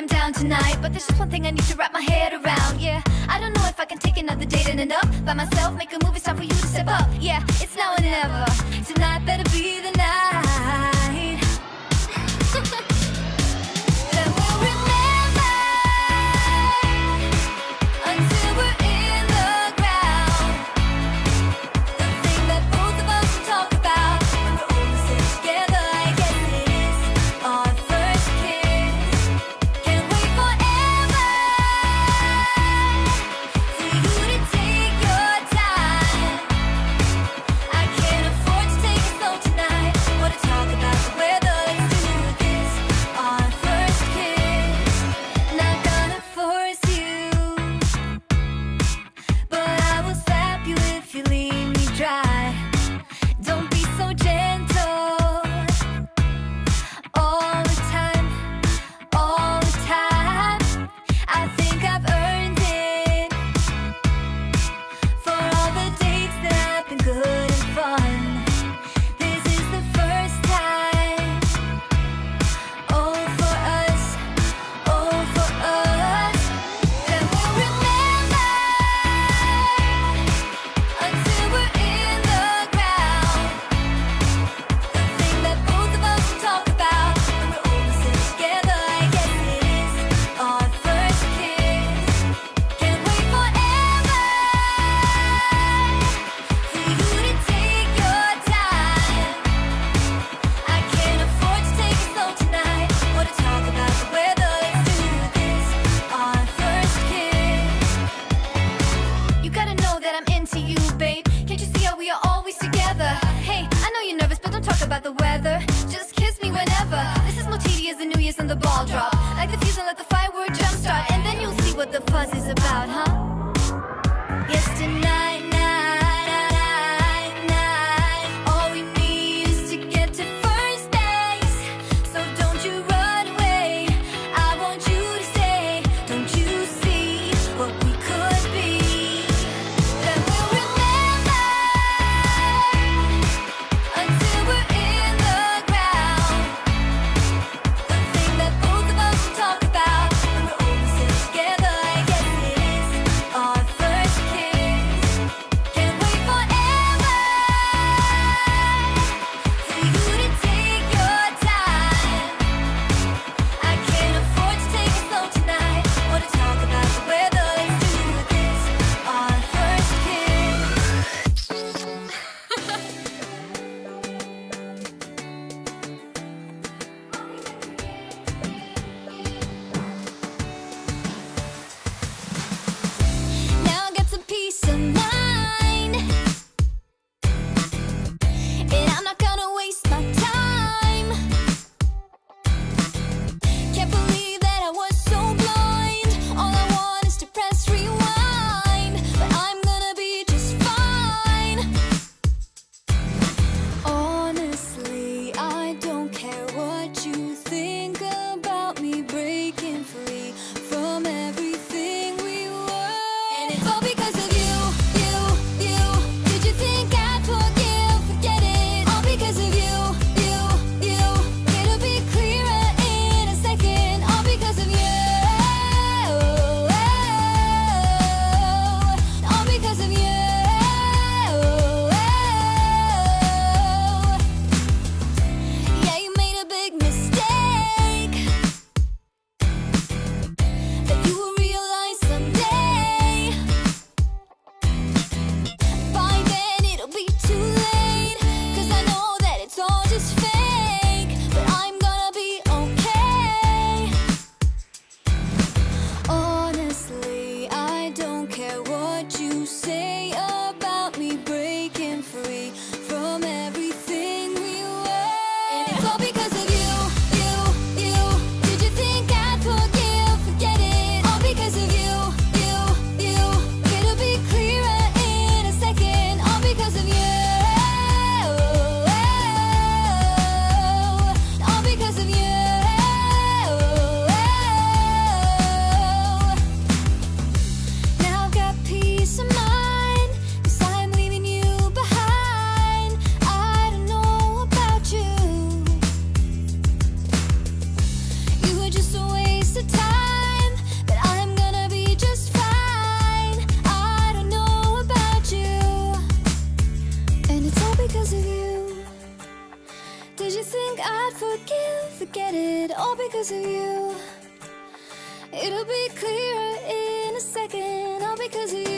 I'm down tonight, but there's just one thing I need to wrap my head around. Yeah, I don't know if I can take another date and end up by myself. Make a move, it's time for you to step up. Yeah, it's now or never. Tonight better be the night. Then we'll remember until we're in the ground. The thing that both of us talk about when we're all sitting together. I guess it is our first kiss. Can't wait forever for you to take your time. I can't afford to take it slow tonight. Wanna talk about the weather? Let's do this. Our first kiss. Not gonna force you, but I will slap you if you leave me dry. Don't be so gentle all the time, all the time. I think I've earned it for all the dates that have been good and fun. This is the first time. Oh, for us, oh, for us. Then we'll remember until we're in the ground. The thing that both of us talk about when we're all sitting together. I guess it is our first kiss. Can't wait forever for you to take your time. I can't afford to take it slow tonight. Wanna talk about the weather? Let's do this. Our first kiss. You gotta know that I'm into you, babe. Can't you see how we are always together? Hey, I know you're nervous, but don't talk about the weather. Just kiss me whenever. This is more tedious than New Year's and the ball drop. Like the fuse and let the firework jumpstart, and then you'll see what the fuzz is about, huh? Yes, tonight, night. All we need is to get to first base. So don't you run away. I want you to stay. Don't you see what we could be? Then we'll remember until we're in the ground. The thing that both of us talk about when we're all sitting together. I guess it is forget it, all because of you. It'll be clear in a second, all because of you.